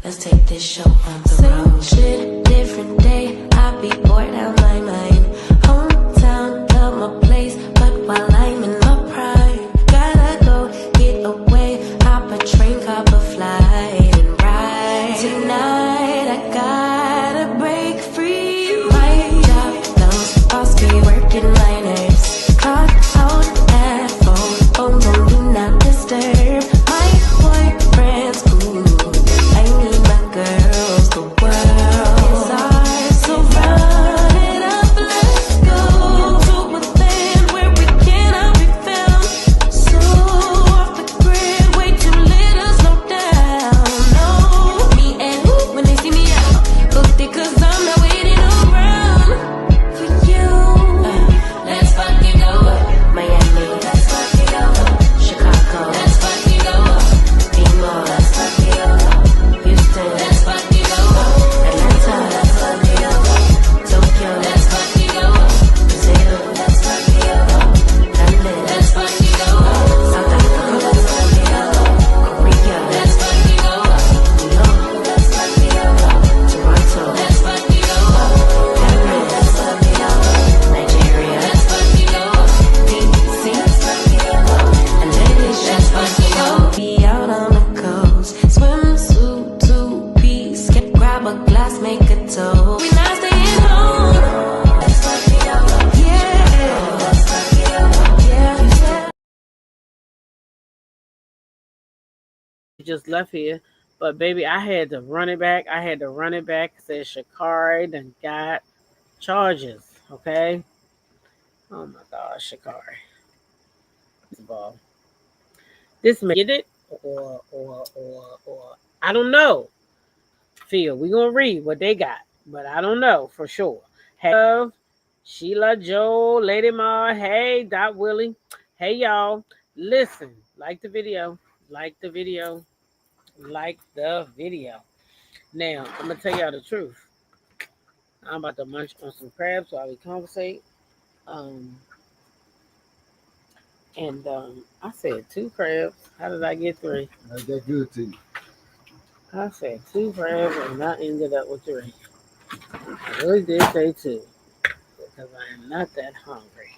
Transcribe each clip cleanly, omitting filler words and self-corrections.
Let's take this show on the road. Shit, different day. I be bored out my mind. Hometown, love my place, but while I'm in my prime, gotta go get away. Hop a train, hop a flight, and ride. Tonight I gotta break free. My job, those boss be working my nerves. Clock out at 4, oh no, do not disturb. My boyfriend's cool. I need my girls, the world is ours, so run it up, let's go to a land where we cannot be found. So off the grid, way too little, slow down. No, me and who when they see me out, booked it 'cause I'm not waiting around for you. Let's fucking go Miami, let's fucking go Chicago, let's fucking go Imo, let's fucking go Houston, let's fucking go Atlanta, let's fucking go Tokyo, let's fucking go Brazil, let's fucking go London, let's fucking go South Africa, let's fucking go Korea, let's fucking go New York, let's fucking go Toronto, let's fucking go Paris, let's fucking go Nigeria, let's fucking go DC, let's fucking go and Ladies, let's fucking go. Be out on the coast, swimsuit, 2-piece, grab a glass, make a toast. We not staying home. Let's fucking go. Yeah. Let's fucking go. Yeah. Just left here, but baby, I had to run it back. Said Shakari done got charges. Okay. Oh my gosh, Shakari. Ball. This may get it or I don't know. Phil, we gonna read what they got, but I don't know for sure. Hey, Sheila, Joe, Lady Ma, hey, Dot Willie, hey y'all. Listen, like the video. Now, I'm gonna tell y'all the truth. I'm about to munch on some crabs while we conversate. I said 2 crabs. How did I get 3? Not that good to you. I said 2 crabs and I ended up with 3. I really did say 2 because I am not that hungry.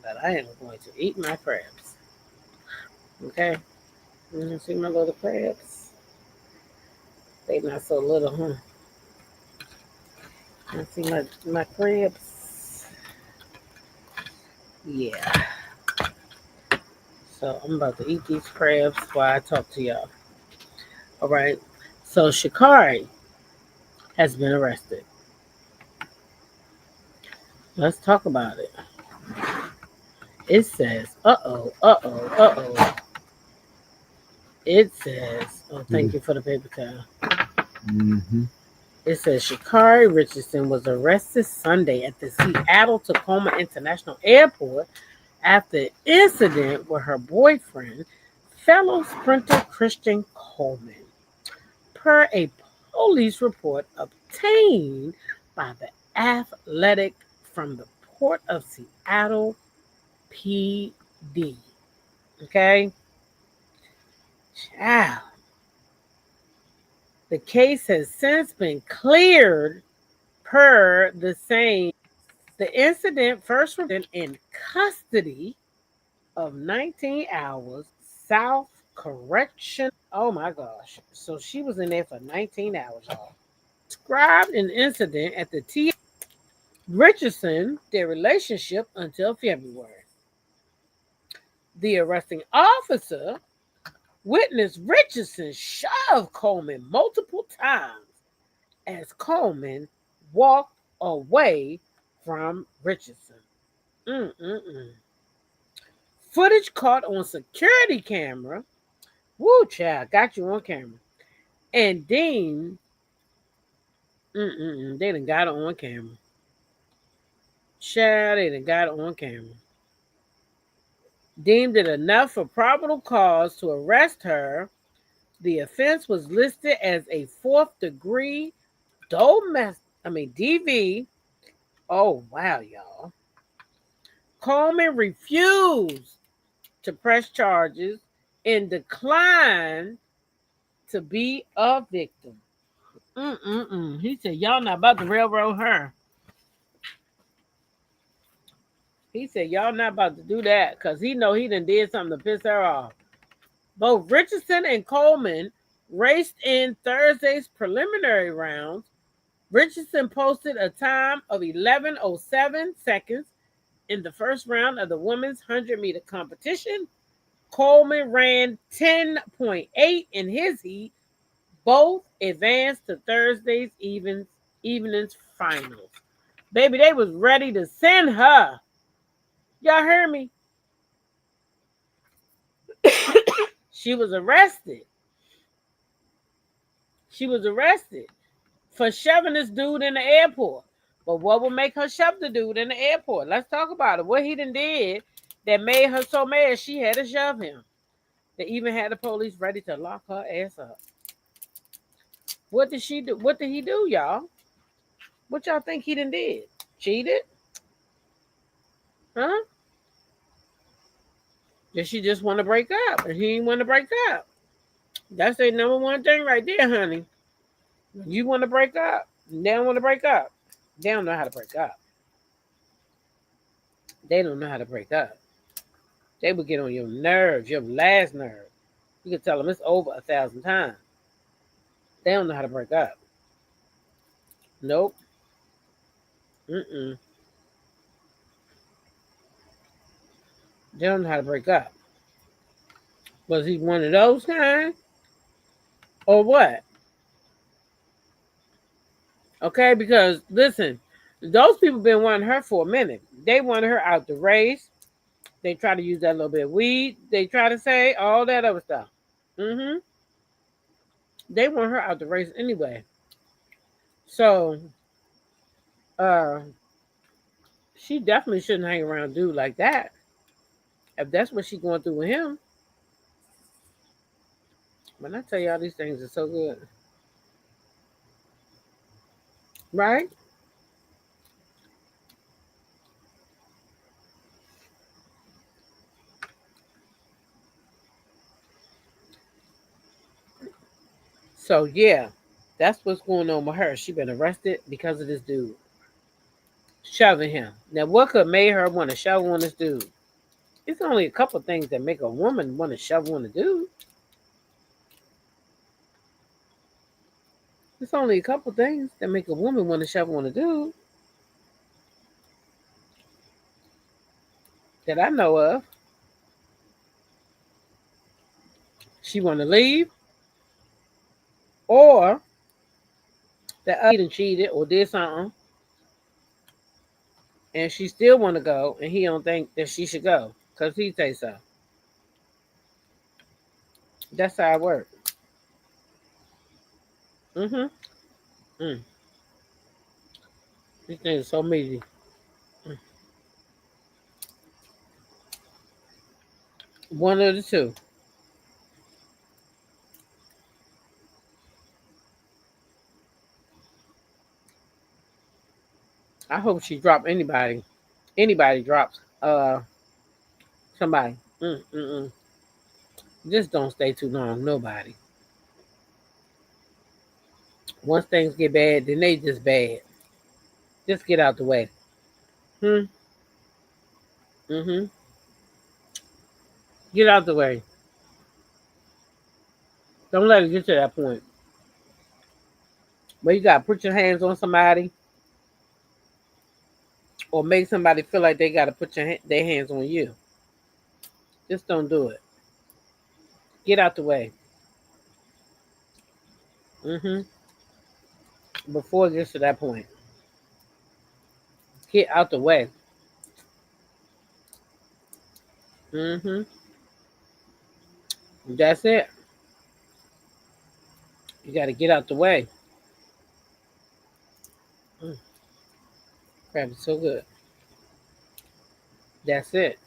But I am going to eat my crabs. Okay? You see my little crabs? They not so little, huh? I see my crabs. Yeah. So I'm about to eat these crabs while I talk to y'all. All right. So Shakari has been arrested. Let's talk about it. It says, It says, thank you for the paper towel. Mm-hmm. It says Shakari Richardson was arrested Sunday at the Seattle-Tacoma International Airport after an incident with her boyfriend, fellow sprinter Christian Coleman, per a police report obtained by the Athletic from the Port of Seattle PD. Okay? Child. The case has since been cleared per the same. The incident first reported in custody of 19 hours, South Correction. Oh my gosh. So she was in there for 19 hours, y'all. Described an incident at the T. Richardson, their relationship until February. The arresting officer witnessed Richardson shove Coleman multiple times as Coleman walked away from Richardson. Footage caught on security camera. Woo, child, got you on camera. And deemed, they done got it on camera. Child, they done got it on camera. Deemed it enough for probable cause to arrest her. The offense was listed as a 4th degree DV. Oh, wow, y'all. Coleman refused to press charges and declined to be a victim. Mm-mm-mm. He said, y'all not about to railroad her. He said, y'all not about to do that because he know he done did something to piss her off. Both Richardson and Coleman raced in Thursday's preliminary rounds. Richardson posted a time of 11:07 seconds in the first round of the women's 100-meter competition. Coleman ran 10.8 in his heat. Both advanced to Thursday's evening's finals. Baby, they was ready to send her. Y'all heard me? She was arrested. She was arrested for shoving this dude in the airport. But what would make her shove the dude in the airport? Let's talk about it. What he done did that made her so mad she had to shove him. They even had the police ready to lock her ass up. What did she do? What did he do, y'all? What y'all think he done did? Cheated? Huh? Did she just want to break up? And he didn't want to break up. That's their number one thing right there, honey. You want to break up. They don't want to break up. They don't know how to break up. They don't know how to break up. They would get on your nerves, your last nerve. You could tell them it's over 1,000 times. They don't know how to break up. Nope. Mm-mm. They don't know how to break up. Was he one of those kind? Or what? Okay, because listen, those people been wanting her for a minute. They wanted her out the race. They try to use that little bit of weed. They try to say all that other stuff. Mm-hmm. They want her out the race anyway. So, uh, she definitely shouldn't hang around a dude like that. If that's what she's going through with him. When I tell y'all these things are so good. Right? So yeah, that's what's going on with her. She been arrested because of this dude shoving him. Now, what could make her want to shove on this dude? It's only a couple things that make a woman want to shove on a dude. It's only a couple things that make a woman want to shove on a dude that I know of. She want to leave, or that other cheated or did something, and she still want to go, and he don't think that she should go because he say so. That's how it works. Mm-hmm. Mm. These things are so meaty. Mm. One of the two. I hope she drop anybody. Anybody drops somebody. Mm-mm-mm. Just don't stay too long. Nobody. Once things get bad, then they just bad. Just get out the way. Hmm. Mm-hmm. Get out the way. Don't let it get to that point where you gotta put your hands on somebody or make somebody feel like they gotta put their hands on you. Just don't do it. Get out the way. Mm-hmm. Before it gets to that point, get out the way. Mm-hmm. That's it. You got to get out the way. Mm, crap is so good. That's it.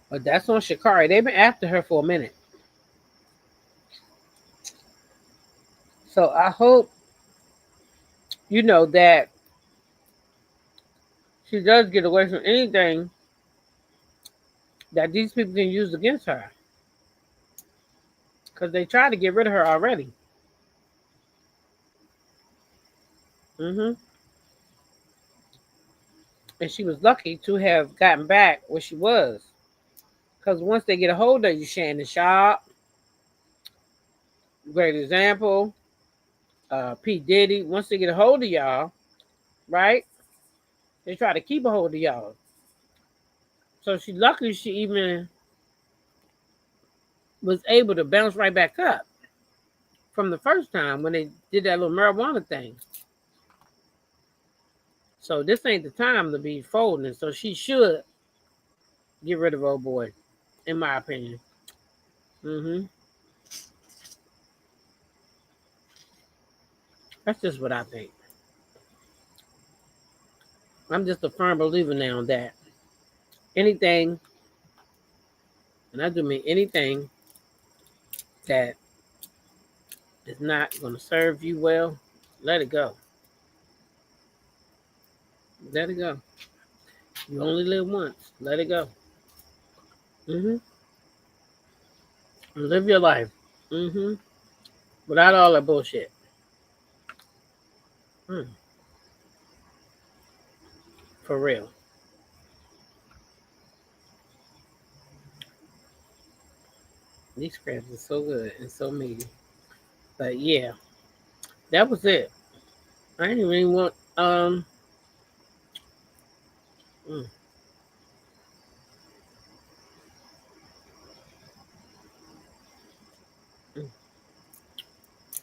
But that's on Shakari. They've been after her for a minute. So I hope that she does get away from anything that these people can use against her. because they tried to get rid of her already. Hmm. And she was lucky to have gotten back where she was. Because once they get a hold of you, Shannon Sharp, great example, P. Diddy, once they get a hold of y'all, right? They try to keep a hold of y'all. So she lucky she even was able to bounce right back up from the first time when they did that little marijuana thing. So this ain't the time to be folding. So she should get rid of old boy, in my opinion. Hmm. That's just what I think. I'm just a firm believer now that anything, and I do mean anything that is not going to serve you well, let it go. Let it go. You only live once. Let it go. Hmm. Live your life. Hmm. Without all that bullshit. Mm, for real. These crabs are so good and so meaty. But yeah, that was it. I didn't really want mm, mm.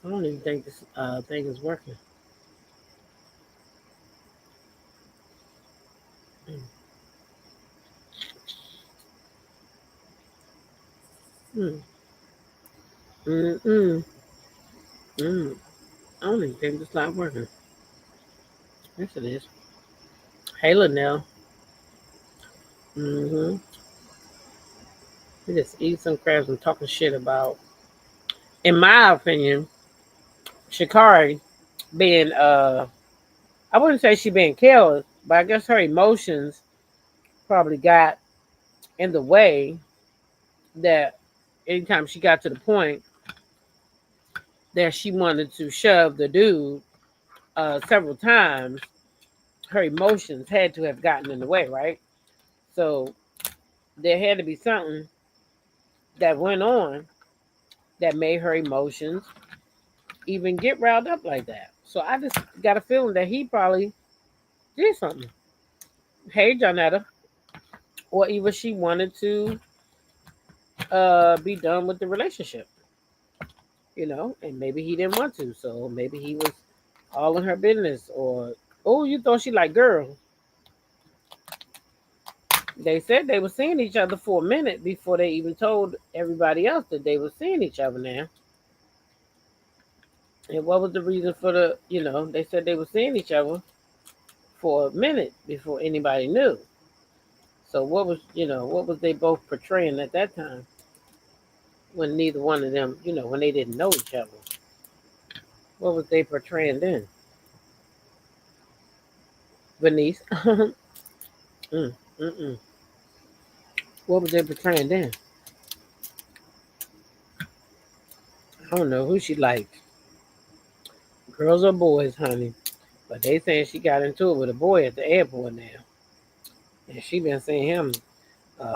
I don't even think this thing is working. Mm, mm, mm, mm, mm. I don't even think this not working. Yes it is. Hey Linnell. Mm-hmm. We just eat some crabs and talking shit about, in my opinion, Shikari being I wouldn't say she being careless, but I guess her emotions probably got in the way that anytime she got to the point that she wanted to shove the dude several times, her emotions had to have gotten in the way, right? So there had to be something that went on that made her emotions even get riled up like that. So I just got a feeling that he probably did something. Hey, Jonetta, or even she wanted to be done with the relationship, and maybe he didn't want to. So maybe he was all in her business, or oh, you thought she like girl. They said they were seeing each other for a minute before they even told everybody else that they were seeing each other now. And what was the reason for they said they were seeing each other for a minute before anybody knew. So what was they both portraying at that time when neither one of them, when they didn't know each other? What was they portraying then? Venice. mm, mm-mm. What was they portraying then? I don't know who she liked. Girls or boys, honey. But they saying she got into it with a boy at the airport now. And she been seeing him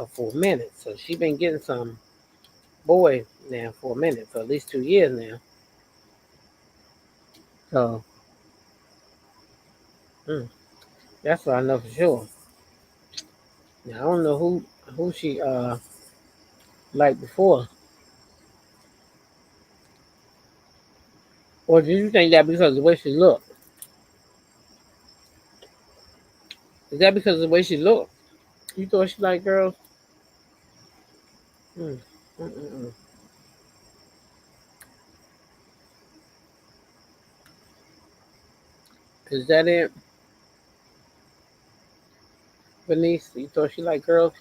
for a minute. So she been getting some boy now for a minute, for at least 2 years now. So mm, that's what I know for sure. Now I don't know who she liked before. Or did you think that because of the way she looked? Is that because of the way she looked? You thought she liked girls? Mm, mm, mm, mm. Is that it, Bernice? You thought she liked girls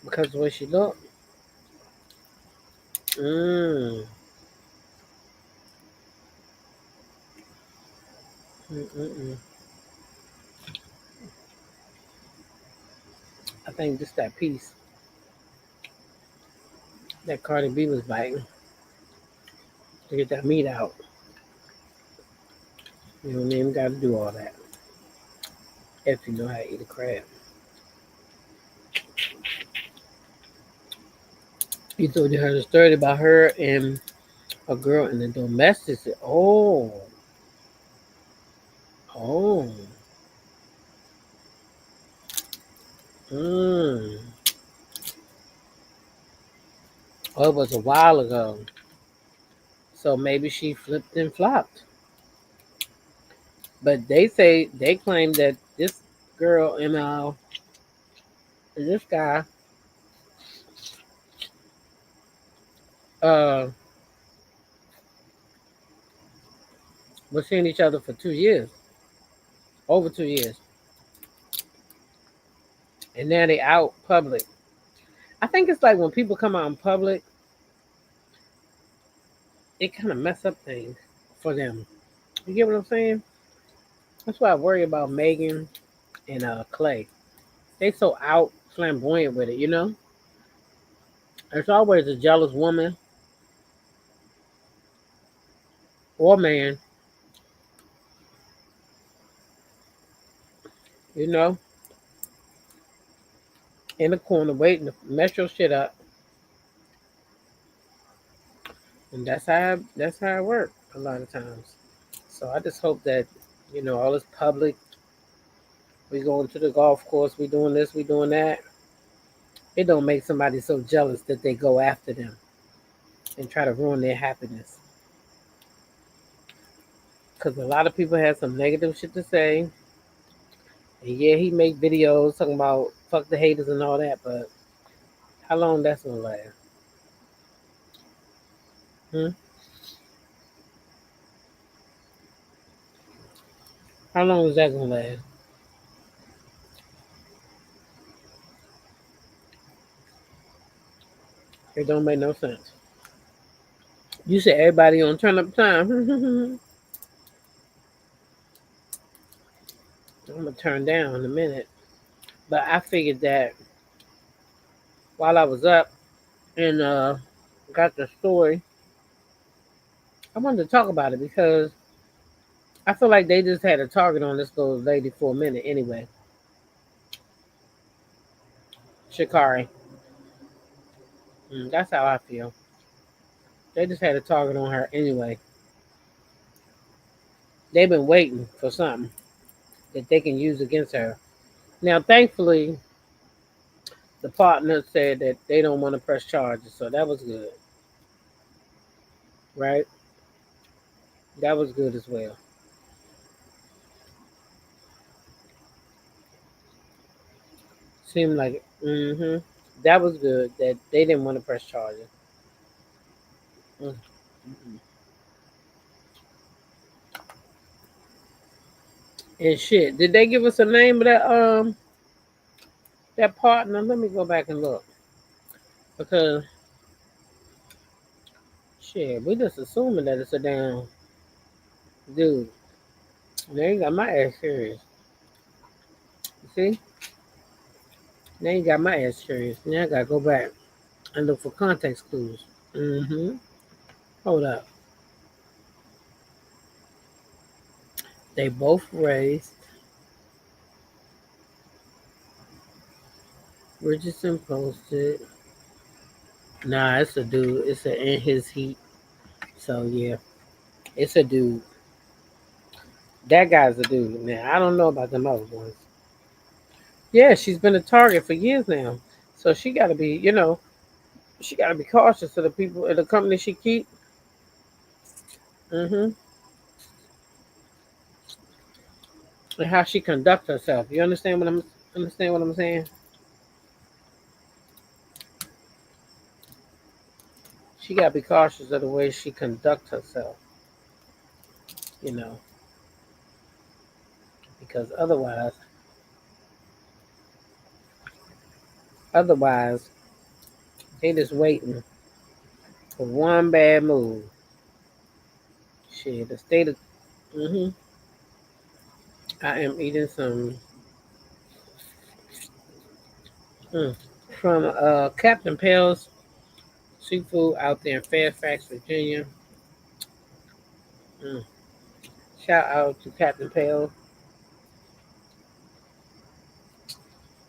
because of the way she looked? Mm, mm, mm, mm. I think just that piece. that Cardi B was biting to get that meat out. You don't even got to do all that if you know how to eat a crab. You told you heard a story about her and a girl in the domestic. Oh, oh, mm. Oh, it was a while ago. So maybe she flipped and flopped. But they claim that this girl and this guy uh were seeing each other for 2 years, over 2 years, and now they out public. I think it's like when people come out in public, it kind of mess up things for them. You get what I'm saying? That's why I worry about Megan and Clay. They so out flamboyant with it, you know. There's always a jealous woman or man, you know, in the corner waiting to mess your shit up, and that's how it works a lot of times. So I just hope that all this public. We going to the golf course. We doing this. We doing that. It don't make somebody so jealous that they go after them and try to ruin their happiness. Because a lot of people have some negative shit to say. And yeah, he make videos talking about fuck the haters and all that, but how long that's gonna last? Hmm? How long is that gonna last? It don't make no sense. You said everybody on turn up time. I'm gonna turn down in a minute. But I figured that while I was up and got the story, I wanted to talk about it because I feel like they just had a target on this little lady for a minute anyway. Shikari. That's how I feel. They just had a target on her anyway. They've been waiting for something that they can use against her. Now, thankfully, the partner said that they don't want to press charges, so that was good, right? That was good as well. Seemed like, that was good that they didn't want to press charges. Mm, mm. And shit, did they give us a name of that partner? Let me go back and look because shit, we just assuming that it's a damn dude. They ain't got my ass serious. You see? They ain't got my ass serious. Now I gotta go back and look for context clues. Hold up. They both raised. Richardson posted. Nah, it's a dude. It's a in his heat. So yeah, it's a dude. That guy's a dude. Now I don't know about them other ones. Yeah, she's been a target for years now. So she gotta be, she gotta be cautious of the people in the company she keep. hmm And how she conduct herself. You understand what I'm saying? She gotta be cautious of the way she conduct herself, you know, because otherwise they just waiting for one bad move. Shit, the state of hmm I am eating some from Captain Pale's seafood out there in Fairfax, Virginia. Mm. Shout out to Captain Pale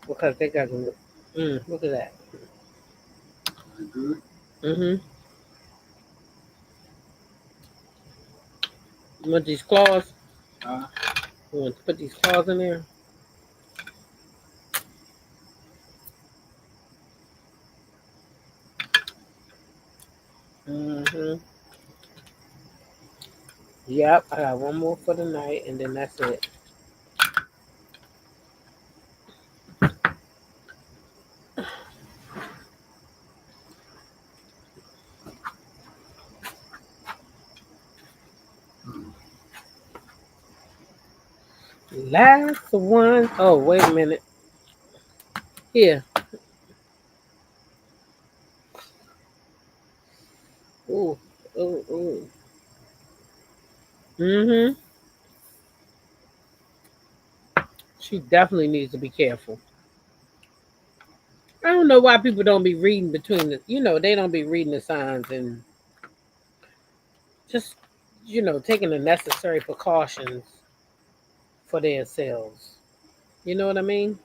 because they got some. Look at that. Good. You want these claws? You want to put these claws in there? Yep, I got one more for the night, and then that's it. Last one. Oh, wait a minute. Here. Ooh, ooh, ooh. She definitely needs to be careful. I don't know why people don't be reading between the, they don't be reading the signs and just, taking the necessary precautions for themselves. You know what I mean?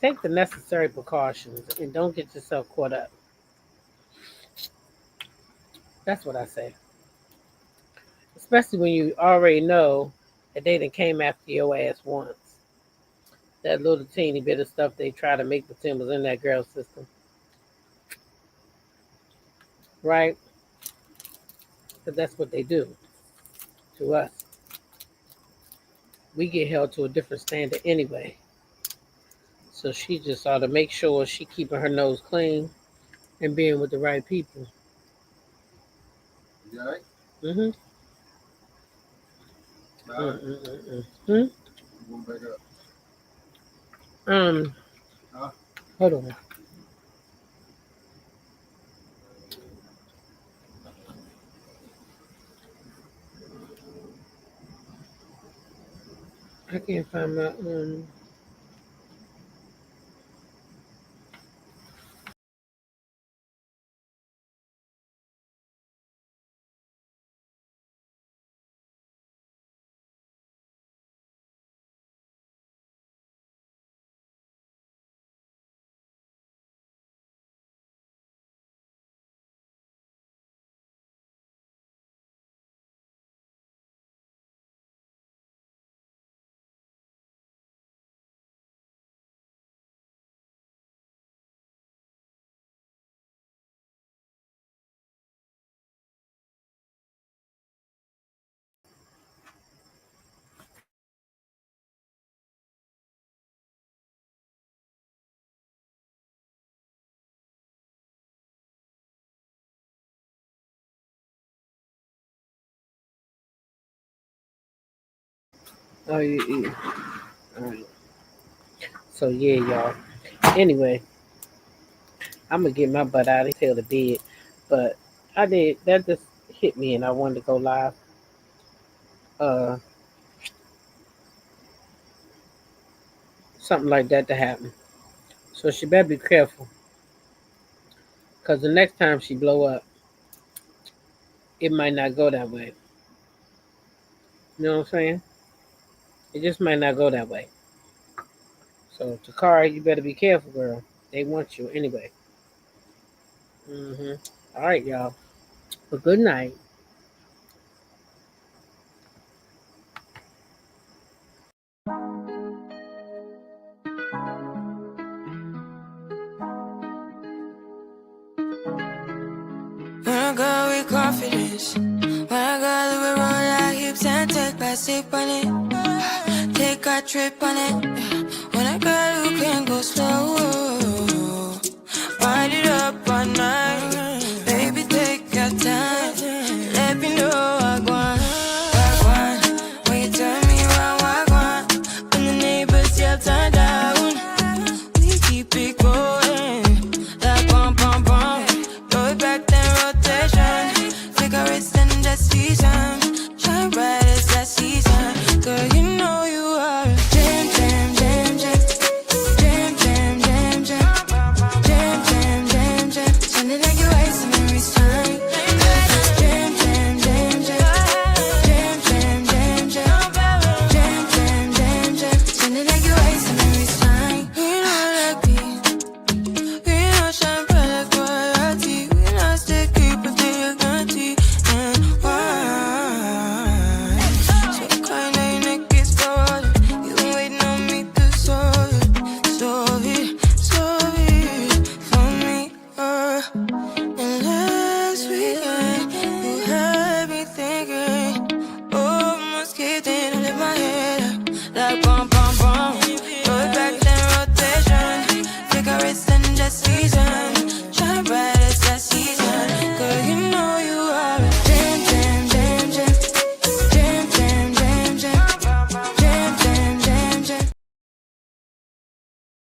Take the necessary precautions and don't get yourself caught up. That's what I say. Especially when you already know that they done came after your ass once. That little teeny bit of stuff they try to make pretend was in that girl's system. Right? Because that's what they do to us. We get held to a different standard anyway. So she just ought to make sure she keeping her nose clean and being with the right people. You all right? Mm-hmm. Going back up. Hold on. I can't find my oh yeah. All right. So yeah, y'all. Anyway, I'm gonna get my butt out of here to bed. But I did that just hit me and I wanted to go live. Uh Something like that to happen. So she better be careful. Cause the next time she blow up, it might not go that way. You know what I'm saying? It just might not go that way. So Takara, you better be careful, girl. They want you anyway. All right, y'all. Well, good night. When I go with confidence, when I go we roll like hips and take my sip on it, take a trip on it. When I go, you can go slow.